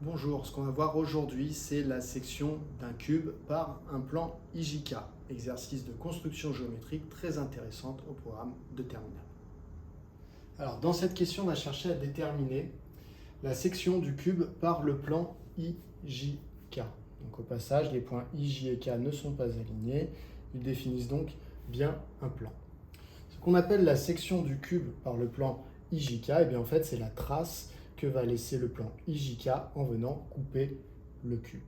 Bonjour, ce qu'on va voir aujourd'hui, c'est la section d'un cube par un plan IJK, exercice de construction géométrique très intéressante au programme de terminale. Alors, dans cette question, on va chercher à déterminer la section du cube par le plan IJK. Donc, au passage, les points IJ et K ne sont pas alignés, ils définissent donc bien un plan. Ce qu'on appelle la section du cube par le plan IJK, eh bien, en fait, c'est la trace que va laisser le plan IJK en venant couper le cube.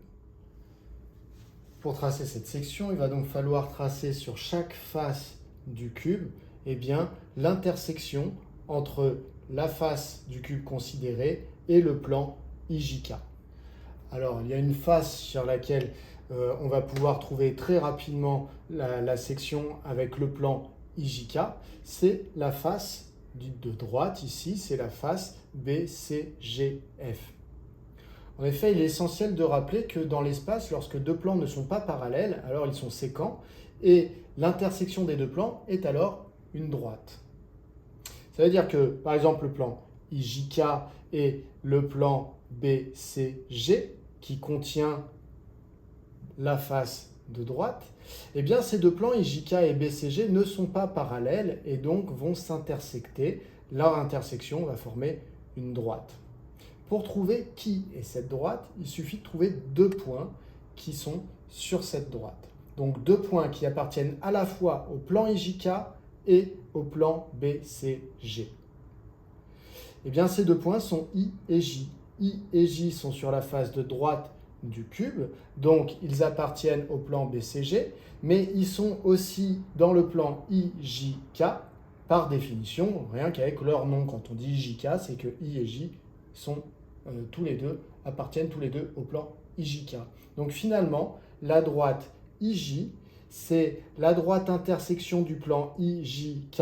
Pour tracer cette section, il va donc falloir tracer sur chaque face du cube eh bien, l'intersection entre la face du cube considéré et le plan IJK. Alors, il y a une face sur laquelle on va pouvoir trouver très rapidement la section avec le plan IJK, c'est la face de droite ici, c'est la face BCGF. En effet, il est essentiel de rappeler que dans l'espace, lorsque deux plans ne sont pas parallèles, alors ils sont sécants, et l'intersection des deux plans est alors une droite. Ça veut dire que, par exemple, le plan IJK et le plan BCG, qui contient la face de droite, eh bien ces deux plans IJK et BCG ne sont pas parallèles et donc vont s'intersecter. Leur intersection va former une droite. Pour trouver qui est cette droite, il suffit de trouver deux points qui sont sur cette droite. Donc deux points qui appartiennent à la fois au plan IJK et au plan BCG. Eh bien ces deux points sont I et J. I et J sont sur la face de droite du cube, donc ils appartiennent au plan BCG, mais ils sont aussi dans le plan IJK, par définition, rien qu'avec leur nom. Quand on dit IJK, c'est que I et J sont appartiennent tous les deux au plan IJK. Donc finalement, la droite IJ, c'est la droite intersection du plan IJK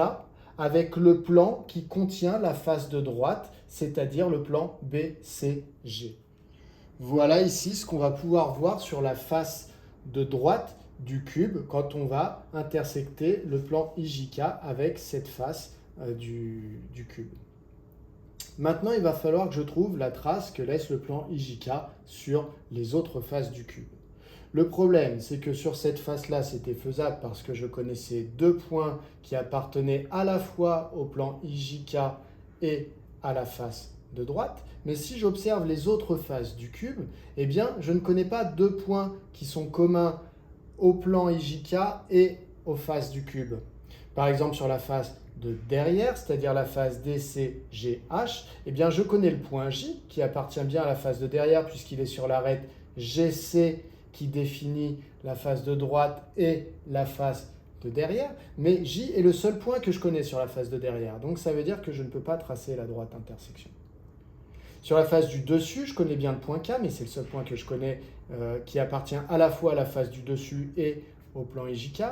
avec le plan qui contient la face de droite, c'est-à-dire le plan BCG. Voilà ici ce qu'on va pouvoir voir sur la face de droite du cube quand on va intersecter le plan IJK avec cette face du cube. Maintenant, il va falloir que je trouve la trace que laisse le plan IJK sur les autres faces du cube. Le problème, c'est que sur cette face-là, c'était faisable parce que je connaissais deux points qui appartenaient à la fois au plan IJK et à la face de droite. Mais si j'observe les autres faces du cube, eh bien, je ne connais pas deux points qui sont communs au plan IJK et aux faces du cube. Par exemple, sur la face de derrière, c'est-à-dire la face DCGH, eh bien, je connais le point J qui appartient bien à la face de derrière puisqu'il est sur l'arête GC qui définit la face de droite et la face de derrière, mais J est le seul point que je connais sur la face de derrière, donc ça veut dire que je ne peux pas tracer la droite intersection. Sur la face du dessus, je connais bien le point K, mais c'est le seul point que je connais qui appartient à la fois à la face du dessus et au plan IJK.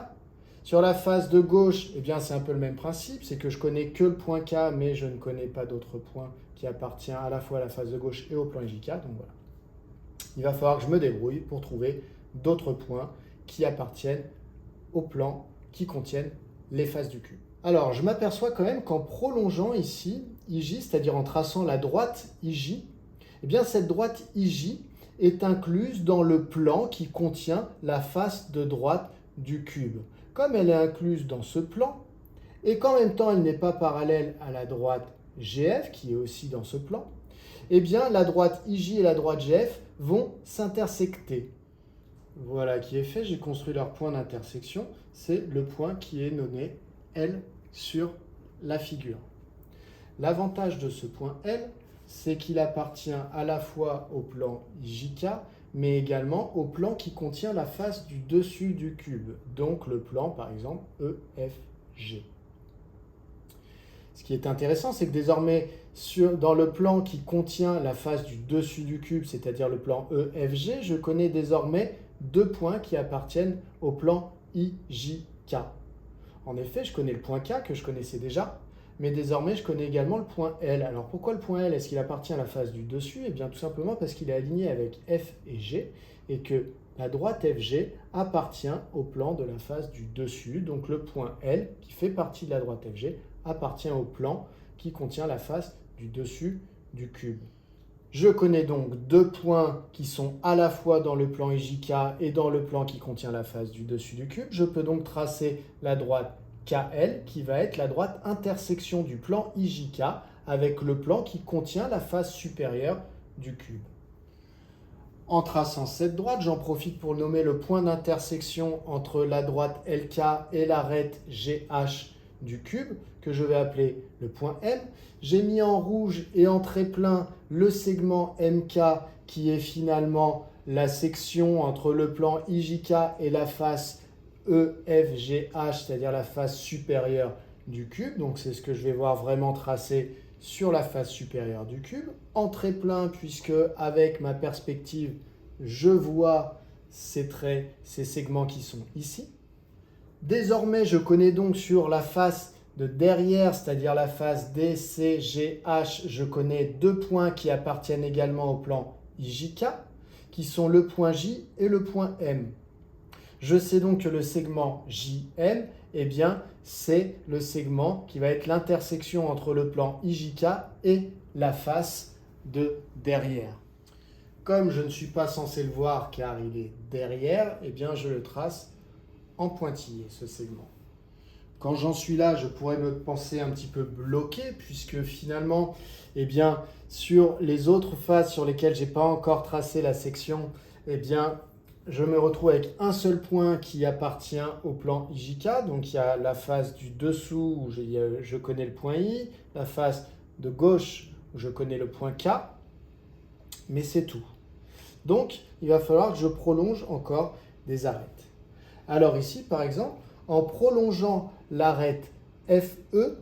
Sur la face de gauche, eh bien, c'est un peu le même principe, c'est que je connais que le point K, mais je ne connais pas d'autres points qui appartiennent à la fois à la face de gauche et au plan IJK, donc voilà. Il va falloir que je me débrouille pour trouver d'autres points qui appartiennent au plan qui contiennent les faces du cube. Alors, je m'aperçois quand même qu'en prolongeant ici IJ, c'est-à-dire en traçant la droite IJ, eh bien cette droite IJ est incluse dans le plan qui contient la face de droite du cube. Comme elle est incluse dans ce plan, et qu'en même temps elle n'est pas parallèle à la droite GF, qui est aussi dans ce plan, eh bien la droite IJ et la droite GF vont s'intersecter. Voilà qui est fait, j'ai construit leur point d'intersection, c'est le point qui est nommé L sur la figure. L'avantage de ce point L, c'est qu'il appartient à la fois au plan IJK, mais également au plan qui contient la face du dessus du cube, donc le plan par exemple EFG. Ce qui est intéressant, c'est que désormais, dans le plan qui contient la face du dessus du cube, c'est-à-dire le plan EFG, je connais désormais deux points qui appartiennent au plan IJK. En effet, je connais le point K que je connaissais déjà, mais désormais je connais également le point L. Alors pourquoi le point L? Est-ce qu'il appartient à la face du dessus? Eh bien tout simplement parce qu'il est aligné avec F et G, et que la droite FG appartient au plan de la face du dessus. Donc le point L, qui fait partie de la droite FG, appartient au plan qui contient la face du dessus du cube. Je connais donc deux points qui sont à la fois dans le plan IJK et dans le plan qui contient la face du dessus du cube. Je peux donc tracer la droite KL qui va être la droite intersection du plan IJK avec le plan qui contient la face supérieure du cube. En traçant cette droite, j'en profite pour nommer le point d'intersection entre la droite LK et l'arête GH du cube, que je vais appeler le point M. J'ai mis en rouge et en trait plein le segment MK qui est finalement la section entre le plan IJK et la face EFGH, c'est-à-dire la face supérieure du cube. Donc c'est ce que je vais voir vraiment tracé sur la face supérieure du cube. En trait plein, puisque avec ma perspective, je vois ces traits, ces segments qui sont ici. Désormais, je connais donc sur la face de derrière, c'est-à-dire la face DCGH, je connais deux points qui appartiennent également au plan IJK, qui sont le point J et le point M. Je sais donc que le segment JM, eh bien, c'est le segment qui va être l'intersection entre le plan IJK et la face de derrière. Comme je ne suis pas censé le voir car il est derrière, eh bien, je le trace en pointillé, ce segment. Quand j'en suis là, je pourrais me penser un petit peu bloqué puisque finalement, eh bien, sur les autres faces sur lesquelles je n'ai pas encore tracé la section, eh bien, je me retrouve avec un seul point qui appartient au plan IJK. Donc, il y a la face du dessous où je connais le point I, la face de gauche où je connais le point K, mais c'est tout. Donc, il va falloir que je prolonge encore des arêtes. Alors ici, par exemple, en prolongeant l'arête FE,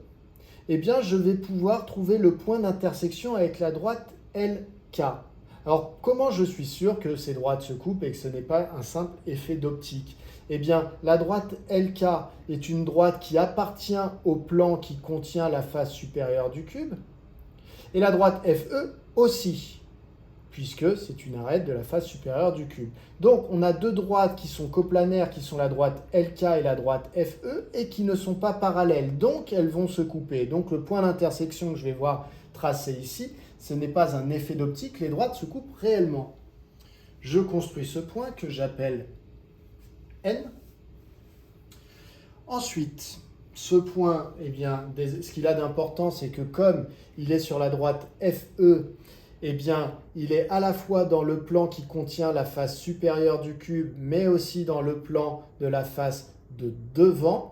eh bien, je vais pouvoir trouver le point d'intersection avec la droite LK. Alors, comment je suis sûr que ces droites se coupent et que ce n'est pas un simple effet d'optique? Eh bien, la droite LK est une droite qui appartient au plan qui contient la face supérieure du cube, et la droite FE aussi, puisque c'est une arête de la face supérieure du cube. Donc, on a deux droites qui sont coplanaires, qui sont la droite LK et la droite FE, et qui ne sont pas parallèles. Donc, elles vont se couper. Donc, le point d'intersection que je vais voir tracé ici, ce n'est pas un effet d'optique, les droites se coupent réellement. Je construis ce point que j'appelle N. Ensuite, ce point, eh bien, ce qu'il a d'important, c'est que comme il est sur la droite FE, eh bien, il est à la fois dans le plan qui contient la face supérieure du cube, mais aussi dans le plan de la face de devant,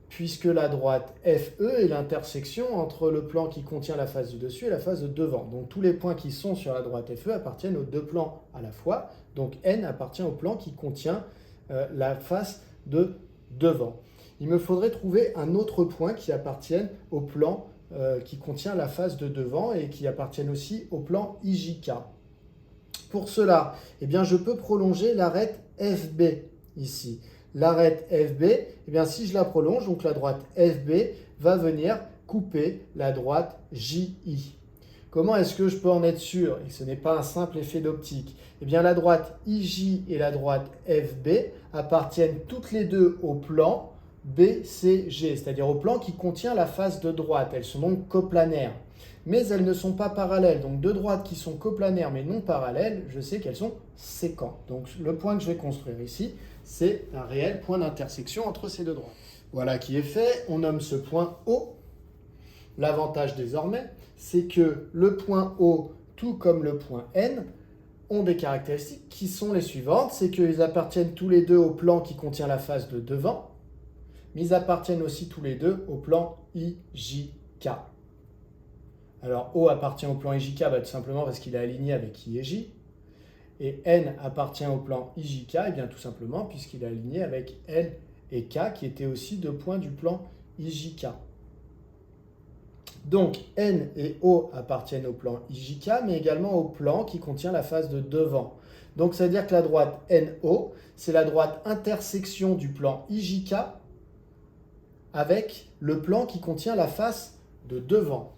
puisque la droite FE est l'intersection entre le plan qui contient la face du dessus et la face de devant. Donc, tous les points qui sont sur la droite FE appartiennent aux deux plans à la fois. Donc, N appartient au plan qui contient la face de devant. Il me faudrait trouver un autre point qui appartienne au plan qui contient la face de devant et qui appartiennent aussi au plan IJK. Pour cela, eh bien, je peux prolonger l'arête FB ici. L'arête FB, eh bien, si je la prolonge, donc la droite FB va venir couper la droite JI. Comment est-ce que je peux en être sûr et que ce n'est pas un simple effet d'optique? Eh bien, la droite IJ et la droite FB appartiennent toutes les deux au plan BCG, c'est-à-dire au plan qui contient la face de droite. Elles sont donc coplanaires, mais elles ne sont pas parallèles. Donc deux droites qui sont coplanaires mais non parallèles, je sais qu'elles sont séquentes. Donc le point que je vais construire ici, c'est un réel point d'intersection entre ces deux droites. Voilà qui est fait, on nomme ce point O. L'avantage désormais, c'est que le point O, tout comme le point N, ont des caractéristiques qui sont les suivantes. C'est qu'ils appartiennent tous les deux au plan qui contient la face de devant, mais ils appartiennent aussi tous les deux au plan IJK. Alors O appartient au plan IJK tout simplement parce qu'il est aligné avec I et J. Et N appartient au plan IJK, et bien tout simplement puisqu'il est aligné avec L et K, qui étaient aussi deux points du plan IJK. Donc N et O appartiennent au plan IJK, mais également au plan qui contient la face de devant. Donc ça veut dire que la droite NO, c'est la droite intersection du plan IJK avec le plan qui contient la face de devant.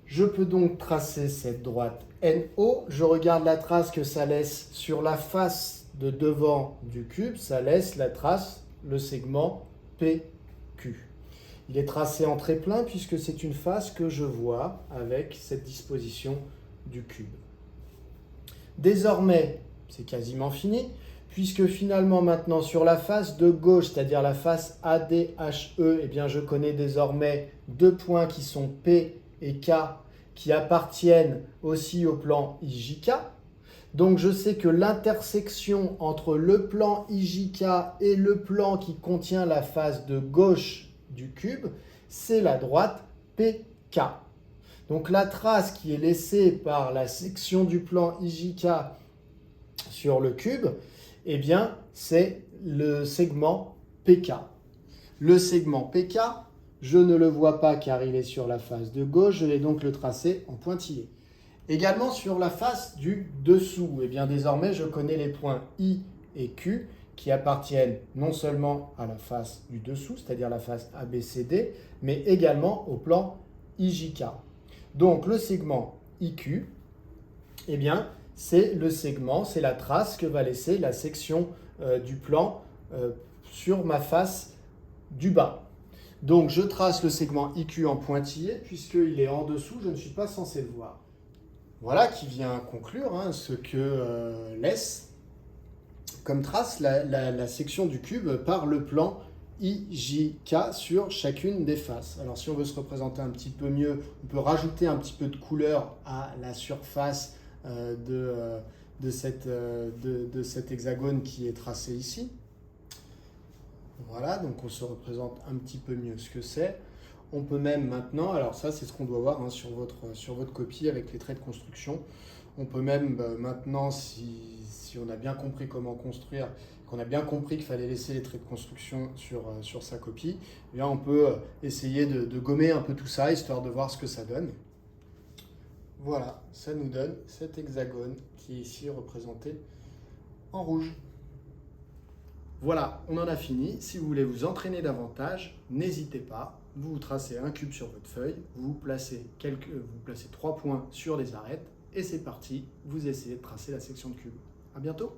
Je peux donc tracer cette droite NO. Je regarde la trace que ça laisse sur la face de devant du cube. Ça laisse la trace, le segment PQ. Il est tracé en trait plein puisque c'est une face que je vois avec cette disposition du cube. Désormais, c'est quasiment fini, puisque finalement maintenant sur la face de gauche, c'est-à-dire la face ADHE, eh bien je connais désormais deux points qui sont P et K, qui appartiennent aussi au plan IJK. Donc je sais que l'intersection entre le plan IJK et le plan qui contient la face de gauche du cube, c'est la droite PK. Donc la trace qui est laissée par la section du plan IJK sur le cube, eh bien c'est le segment PK. Le segment PK, je ne le vois pas car il est sur la face de gauche, je vais donc le tracer en pointillé. Également sur la face du dessous, eh bien désormais je connais les points I et Q qui appartiennent non seulement à la face du dessous, c'est-à-dire la face ABCD, mais également au plan IJK. Donc le segment IQ, eh bien c'est le segment, c'est la trace que va laisser la section du plan sur ma face du bas. Donc je trace le segment IQ en pointillé, puisqu'il est en dessous, je ne suis pas censé le voir. Voilà qui vient conclure ce que laisse comme trace la section du cube par le plan IJK sur chacune des faces. Alors si on veut se représenter un petit peu mieux, on peut rajouter un petit peu de couleur à la surface de cet hexagone qui est tracé ici. Voilà, donc on se représente un petit peu mieux ce que c'est. On peut même maintenant, alors ça c'est ce qu'on doit voir sur votre copie avec les traits de construction. On peut même maintenant, si on a bien compris comment construire, qu'on a bien compris qu'il fallait laisser les traits de construction sur sa copie, eh bien on peut essayer de gommer un peu tout ça, histoire de voir ce que ça donne. Voilà, ça nous donne cet hexagone qui est ici représenté en rouge. Voilà, on en a fini. Si vous voulez vous entraîner davantage, n'hésitez pas. Vous tracez un cube sur votre feuille, vous placez 3 points sur les arêtes et c'est parti, vous essayez de tracer la section de cube. À bientôt.